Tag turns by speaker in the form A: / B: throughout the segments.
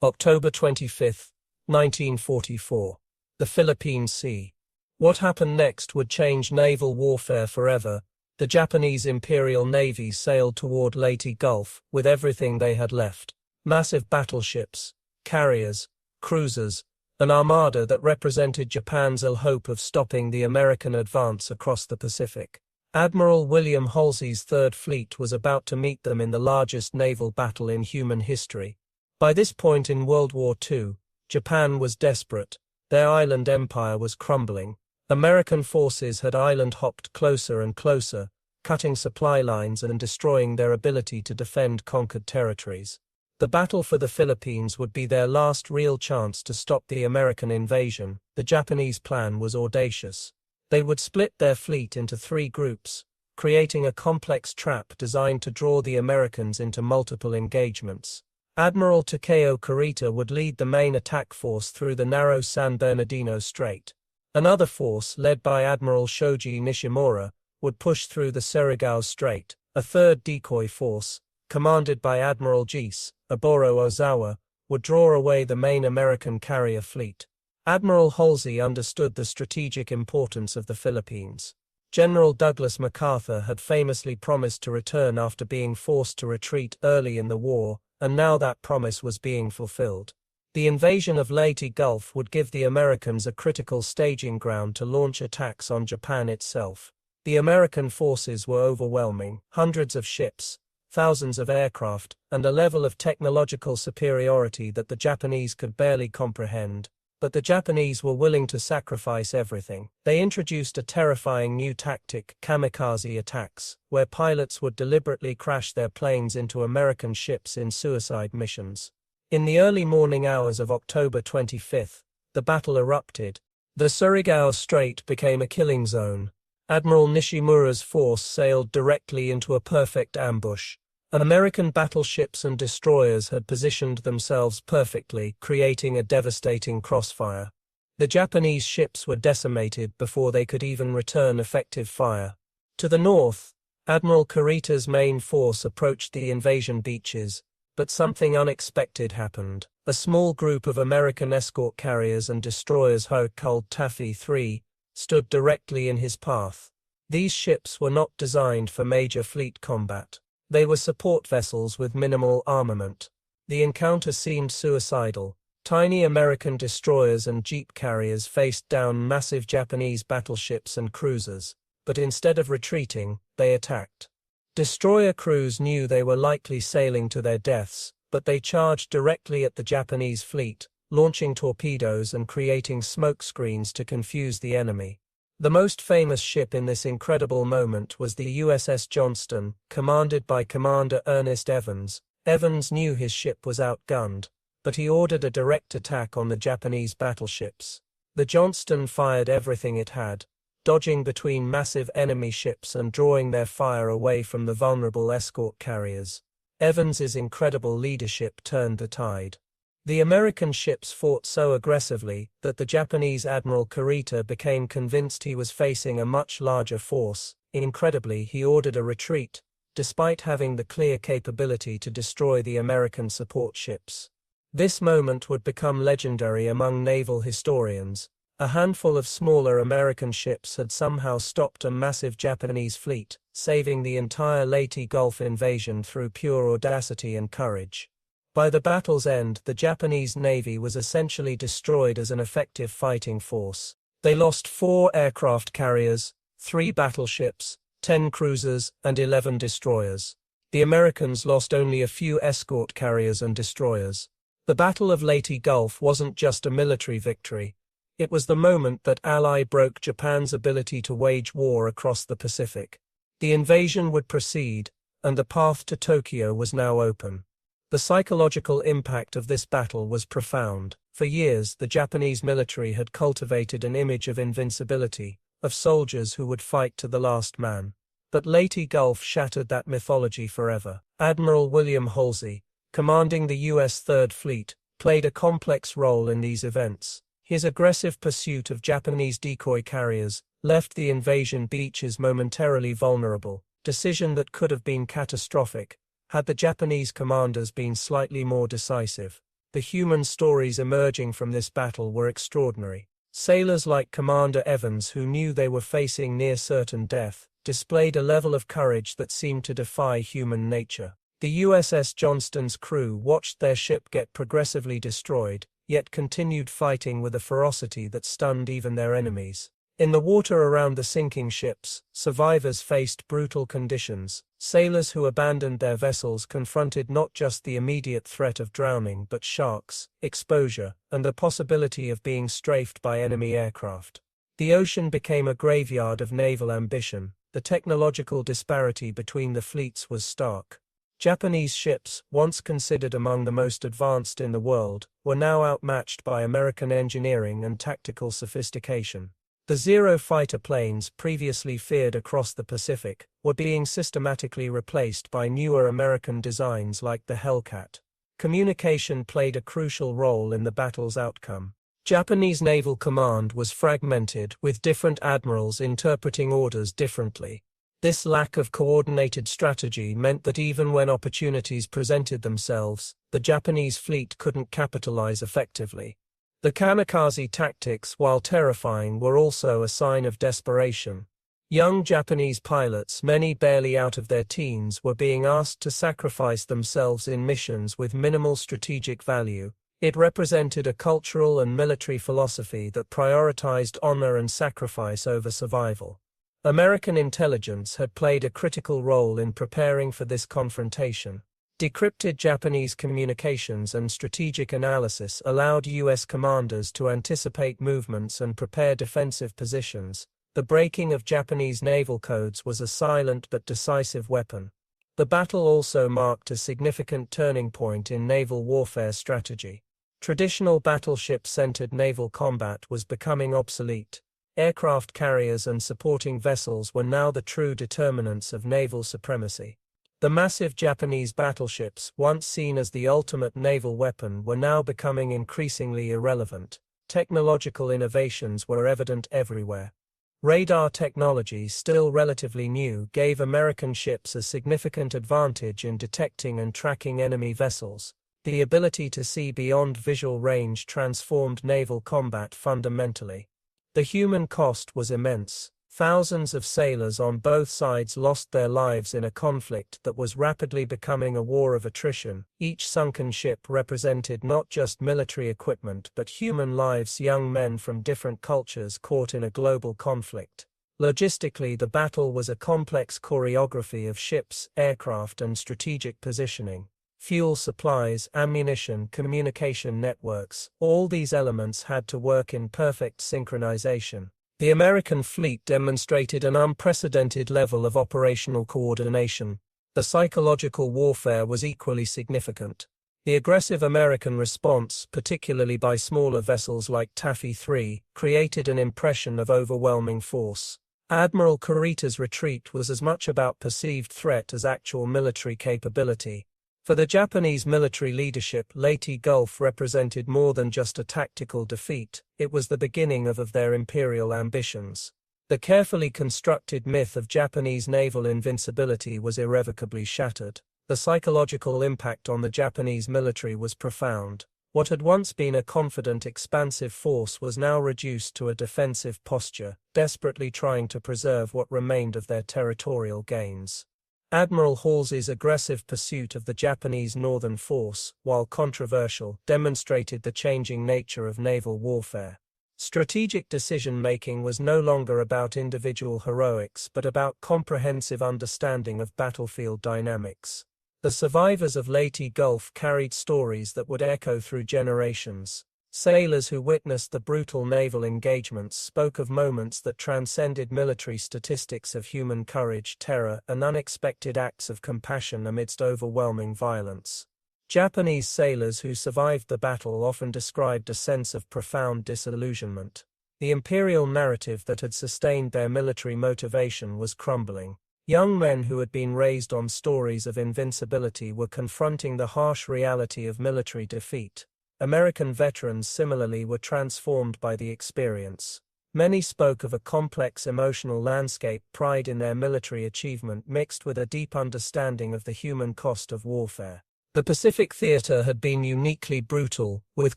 A: October 25, 1944. The Philippine Sea. What happened next would change naval warfare forever. The Japanese Imperial Navy sailed toward Leyte Gulf with everything they had left. Massive battleships, carriers, cruisers, an armada that represented Japan's ill hope of stopping the American advance across the Pacific. Admiral William Halsey's Third Fleet was about to meet them in the largest naval battle in human history. By this point in World War II, Japan was desperate. Their island empire was crumbling. American forces had island-hopped closer and closer, cutting supply lines and destroying their ability to defend conquered territories. The battle for the Philippines would be their last real chance to stop the American invasion. The Japanese plan was audacious. They would split their fleet into three groups, creating a complex trap designed to draw the Americans into multiple engagements. Admiral Takeo Kurita would lead the main attack force through the narrow San Bernardino Strait. Another force, led by Admiral Shoji Nishimura, would push through the Surigao Strait. A third decoy force, commanded by Admiral Gise Oboro Ozawa, would draw away the main American carrier fleet. Admiral Halsey understood the strategic importance of the Philippines. General Douglas MacArthur had famously promised to return after being forced to retreat early in the war, and now that promise was being fulfilled. The invasion of Leyte Gulf would give the Americans a critical staging ground to launch attacks on Japan itself. The American forces were overwhelming, hundreds of ships, thousands of aircraft, and a level of technological superiority that the Japanese could barely comprehend. But the Japanese were willing to sacrifice everything. They introduced a terrifying new tactic, kamikaze attacks, where pilots would deliberately crash their planes into American ships in suicide missions. In the early morning hours of October 25, the battle erupted. The Surigao Strait became a killing zone. Admiral Nishimura's force sailed directly into a perfect ambush. American battleships and destroyers had positioned themselves perfectly, creating a devastating crossfire. The Japanese ships were decimated before they could even return effective fire. To the north, Admiral Kurita's main force approached the invasion beaches, but something unexpected happened. A small group of American escort carriers and destroyers called Taffy 3 stood directly in his path. These ships were not designed for major fleet combat. They were support vessels with minimal armament. The encounter seemed suicidal. Tiny American destroyers and jeep carriers faced down massive Japanese battleships and cruisers, but instead of retreating, they attacked. Destroyer crews knew they were likely sailing to their deaths, but they charged directly at the Japanese fleet, launching torpedoes and creating smoke screens to confuse the enemy. The most famous ship in this incredible moment was the USS Johnston, commanded by Commander Ernest Evans. Evans knew his ship was outgunned, but he ordered a direct attack on the Japanese battleships. The Johnston fired everything it had, dodging between massive enemy ships and drawing their fire away from the vulnerable escort carriers. Evans's incredible leadership turned the tide. The American ships fought so aggressively that the Japanese Admiral Kurita became convinced he was facing a much larger force. Incredibly, he ordered a retreat, despite having the clear capability to destroy the American support ships. This moment would become legendary among naval historians. A handful of smaller American ships had somehow stopped a massive Japanese fleet, saving the entire Leyte Gulf invasion through pure audacity and courage. By the battle's end, the Japanese Navy was essentially destroyed as an effective fighting force. They lost 4 aircraft carriers, 3 battleships, 10 cruisers, and 11 destroyers. The Americans lost only a few escort carriers and destroyers. The Battle of Leyte Gulf wasn't just a military victory. It was the moment that Ally broke Japan's ability to wage war across the Pacific. The invasion would proceed, and the path to Tokyo was now open. The psychological impact of this battle was profound. For years, the Japanese military had cultivated an image of invincibility, of soldiers who would fight to the last man. But Leyte Gulf shattered that mythology forever. Admiral William Halsey, commanding the U.S. Third Fleet, played a complex role in these events. His aggressive pursuit of Japanese decoy carriers left the invasion beaches momentarily vulnerable, decision that could have been catastrophic had the Japanese commanders been slightly more decisive. The human stories emerging from this battle were extraordinary. Sailors like Commander Evans, who knew they were facing near certain death, displayed a level of courage that seemed to defy human nature. The USS Johnston's crew watched their ship get progressively destroyed, yet continued fighting with a ferocity that stunned even their enemies. In the water around the sinking ships, survivors faced brutal conditions. Sailors who abandoned their vessels confronted not just the immediate threat of drowning but sharks, exposure, and the possibility of being strafed by enemy aircraft. The ocean became a graveyard of naval ambition. The technological disparity between the fleets was stark. Japanese ships, once considered among the most advanced in the world, were now outmatched by American engineering and tactical sophistication. The Zero fighter planes previously feared across the Pacific were being systematically replaced by newer American designs like the Hellcat. Communication played a crucial role in the battle's outcome. Japanese naval command was fragmented, with different admirals interpreting orders differently. This lack of coordinated strategy meant that even when opportunities presented themselves, the Japanese fleet couldn't capitalize effectively. The kamikaze tactics, while terrifying, were also a sign of desperation. Young Japanese pilots, many barely out of their teens, were being asked to sacrifice themselves in missions with minimal strategic value. It represented a cultural and military philosophy that prioritized honor and sacrifice over survival. American intelligence had played a critical role in preparing for this confrontation. Decrypted Japanese communications and strategic analysis allowed U.S. commanders to anticipate movements and prepare defensive positions. The breaking of Japanese naval codes was a silent but decisive weapon. The battle also marked a significant turning point in naval warfare strategy. Traditional battleship-centered naval combat was becoming obsolete. Aircraft carriers and supporting vessels were now the true determinants of naval supremacy. The massive Japanese battleships, once seen as the ultimate naval weapon, were now becoming increasingly irrelevant. Technological innovations were evident everywhere. Radar technology, still relatively new, gave American ships a significant advantage in detecting and tracking enemy vessels. The ability to see beyond visual range transformed naval combat fundamentally. The human cost was immense. Thousands of sailors on both sides lost their lives in a conflict that was rapidly becoming a war of attrition. Each sunken ship represented not just military equipment but human lives, young men from different cultures caught in a global conflict. Logistically, the battle was a complex choreography of ships, aircraft, and strategic positioning. Fuel supplies, ammunition, communication networks, all these elements had to work in perfect synchronization. The American fleet demonstrated an unprecedented level of operational coordination. The psychological warfare was equally significant. The aggressive American response, particularly by smaller vessels like Taffy 3, created an impression of overwhelming force. Admiral Kurita's retreat was as much about perceived threat as actual military capability. For the Japanese military leadership, Leyte Gulf represented more than just a tactical defeat. It was the beginning of their imperial ambitions. The carefully constructed myth of Japanese naval invincibility was irrevocably shattered. The psychological impact on the Japanese military was profound. What had once been a confident, expansive force was now reduced to a defensive posture, desperately trying to preserve what remained of their territorial gains. Admiral Halsey's aggressive pursuit of the Japanese northern force, while controversial, demonstrated the changing nature of naval warfare. Strategic decision-making was no longer about individual heroics but about comprehensive understanding of battlefield dynamics. The survivors of Leyte Gulf carried stories that would echo through generations. Sailors who witnessed the brutal naval engagements spoke of moments that transcended military statistics of human courage, terror, and unexpected acts of compassion amidst overwhelming violence. Japanese sailors who survived the battle often described a sense of profound disillusionment. The imperial narrative that had sustained their military motivation was crumbling. Young men who had been raised on stories of invincibility were confronting the harsh reality of military defeat. American veterans similarly were transformed by the experience. Many spoke of a complex emotional landscape, pride in their military achievement mixed with a deep understanding of the human cost of warfare. The Pacific theater had been uniquely brutal, with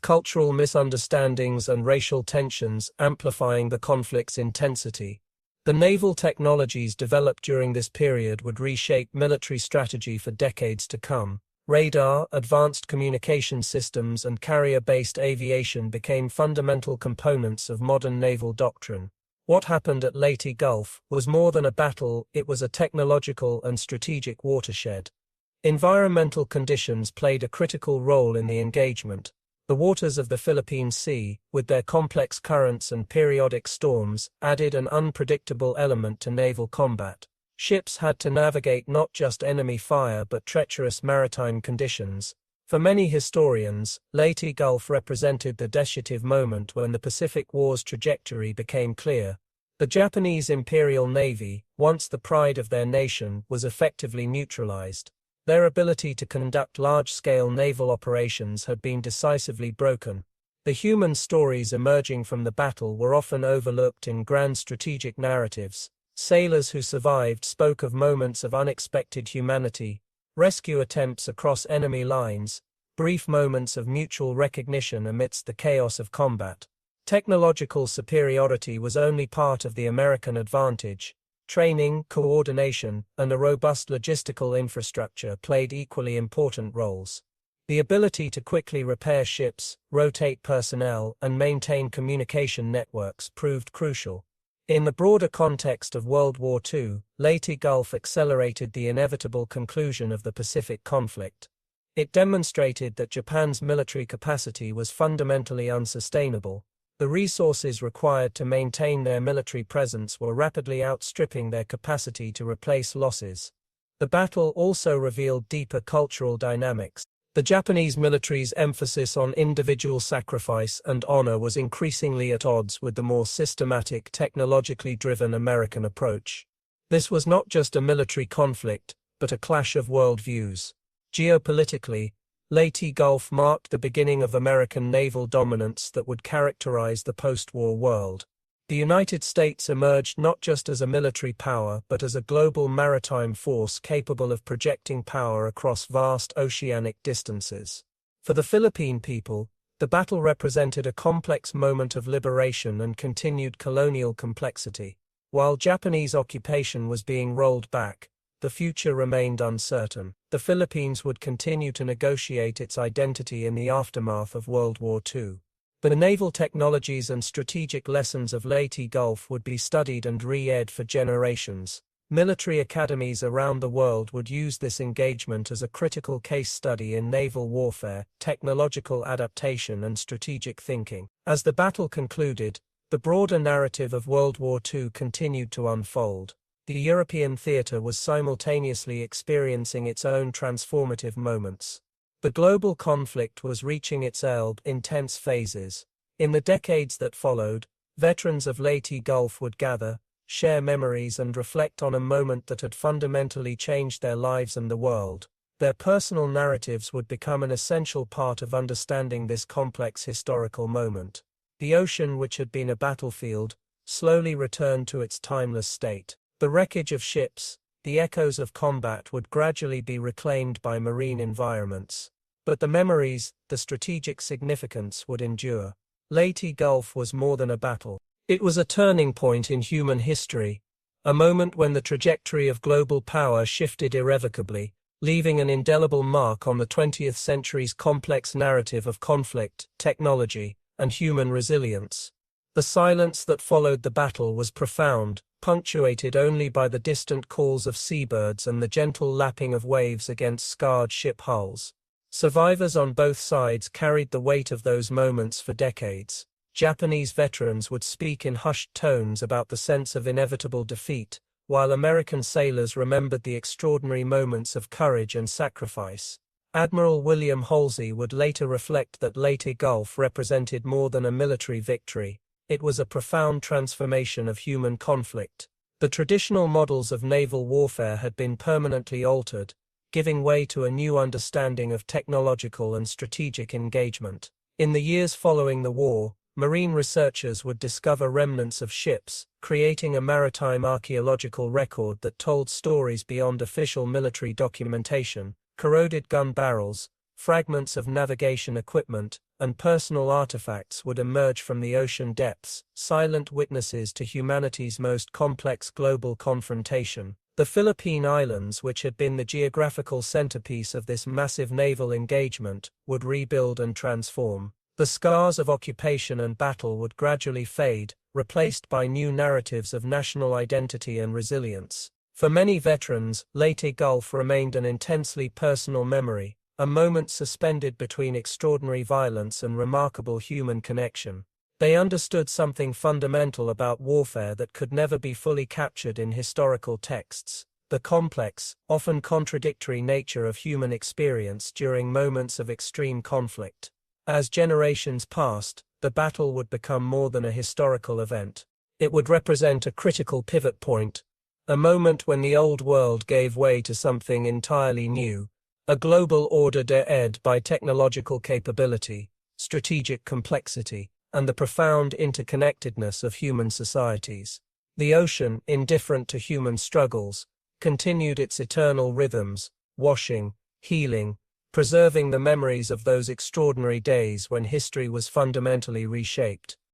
A: cultural misunderstandings and racial tensions amplifying the conflict's intensity. The naval technologies developed during this period would reshape military strategy for decades to come. Radar, advanced communication systems, and carrier-based aviation became fundamental components of modern naval doctrine. What happened at Leyte Gulf was more than a battle, it was a technological and strategic watershed. Environmental conditions played a critical role in the engagement. The waters of the Philippine Sea, with their complex currents and periodic storms, added an unpredictable element to naval combat. Ships had to navigate not just enemy fire but treacherous maritime conditions. For many historians, Leyte Gulf represented the decisive moment when the Pacific War's trajectory became clear. The Japanese Imperial Navy, once the pride of their nation, was effectively neutralized. Their ability to conduct large-scale naval operations had been decisively broken. The human stories emerging from the battle were often overlooked in grand strategic narratives. Sailors who survived spoke of moments of unexpected humanity, rescue attempts across enemy lines, brief moments of mutual recognition amidst the chaos of combat. Technological superiority was only part of the American advantage. Training, coordination, and a robust logistical infrastructure played equally important roles. The ability to quickly repair ships, rotate personnel, and maintain communication networks proved crucial. In the broader context of World War II, Leyte Gulf accelerated the inevitable conclusion of the Pacific conflict. It demonstrated that Japan's military capacity was fundamentally unsustainable. The resources required to maintain their military presence were rapidly outstripping their capacity to replace losses. The battle also revealed deeper cultural dynamics. The Japanese military's emphasis on individual sacrifice and honor was increasingly at odds with the more systematic, technologically driven American approach. This was not just a military conflict, but a clash of worldviews. Geopolitically, Leyte Gulf marked the beginning of American naval dominance that would characterize the post-war world. The United States emerged not just as a military power but as a global maritime force capable of projecting power across vast oceanic distances. For the Philippine people, the battle represented a complex moment of liberation and continued colonial complexity. While Japanese occupation was being rolled back, the future remained uncertain. The Philippines would continue to negotiate its identity in the aftermath of World War II. The naval technologies and strategic lessons of Leyte Gulf would be studied and re-aired for generations. Military academies around the world would use this engagement as a critical case study in naval warfare, technological adaptation, and strategic thinking. As the battle concluded, the broader narrative of World War II continued to unfold. The European theater was simultaneously experiencing its own transformative moments. The global conflict was reaching its intense phases. In the decades that followed, veterans of Leyte Gulf would gather, share memories, and reflect on a moment that had fundamentally changed their lives and the world. Their personal narratives would become an essential part of understanding this complex historical moment. The ocean, which had been a battlefield, slowly returned to its timeless state. The wreckage of ships, the echoes of combat would gradually be reclaimed by marine environments. But the memories, the strategic significance would endure. Leyte Gulf was more than a battle. It was a turning point in human history, a moment when the trajectory of global power shifted irrevocably, leaving an indelible mark on the 20th century's complex narrative of conflict, technology, and human resilience. The silence that followed the battle was profound, punctuated only by the distant calls of seabirds and the gentle lapping of waves against scarred ship hulls. Survivors on both sides carried the weight of those moments for decades. Japanese veterans would speak in hushed tones about the sense of inevitable defeat, while American sailors remembered the extraordinary moments of courage and sacrifice. Admiral William Halsey would later reflect that Leyte Gulf represented more than a military victory. It was a profound transformation of human conflict. The traditional models of naval warfare had been permanently altered, giving way to a new understanding of technological and strategic engagement. In the years following the war, marine researchers would discover remnants of ships, creating a maritime archaeological record that told stories beyond official military documentation. Corroded gun barrels, fragments of navigation equipment, and personal artifacts would emerge from the ocean depths, silent witnesses to humanity's most complex global confrontation. The Philippine Islands, which had been the geographical centerpiece of this massive naval engagement, would rebuild and transform. The scars of occupation and battle would gradually fade, replaced by new narratives of national identity and resilience. For many veterans, Leyte Gulf remained an intensely personal memory, a moment suspended between extraordinary violence and remarkable human connection. They understood something fundamental about warfare that could never be fully captured in historical texts: the complex, often contradictory nature of human experience during moments of extreme conflict. As generations passed, the battle would become more than a historical event. It would represent a critical pivot point, a moment when the old world gave way to something entirely new, a global order led by technological capability, strategic complexity, and the profound interconnectedness of human societies. The ocean, indifferent to human struggles, continued its eternal rhythms, washing, healing, preserving the memories of those extraordinary days when history was fundamentally reshaped.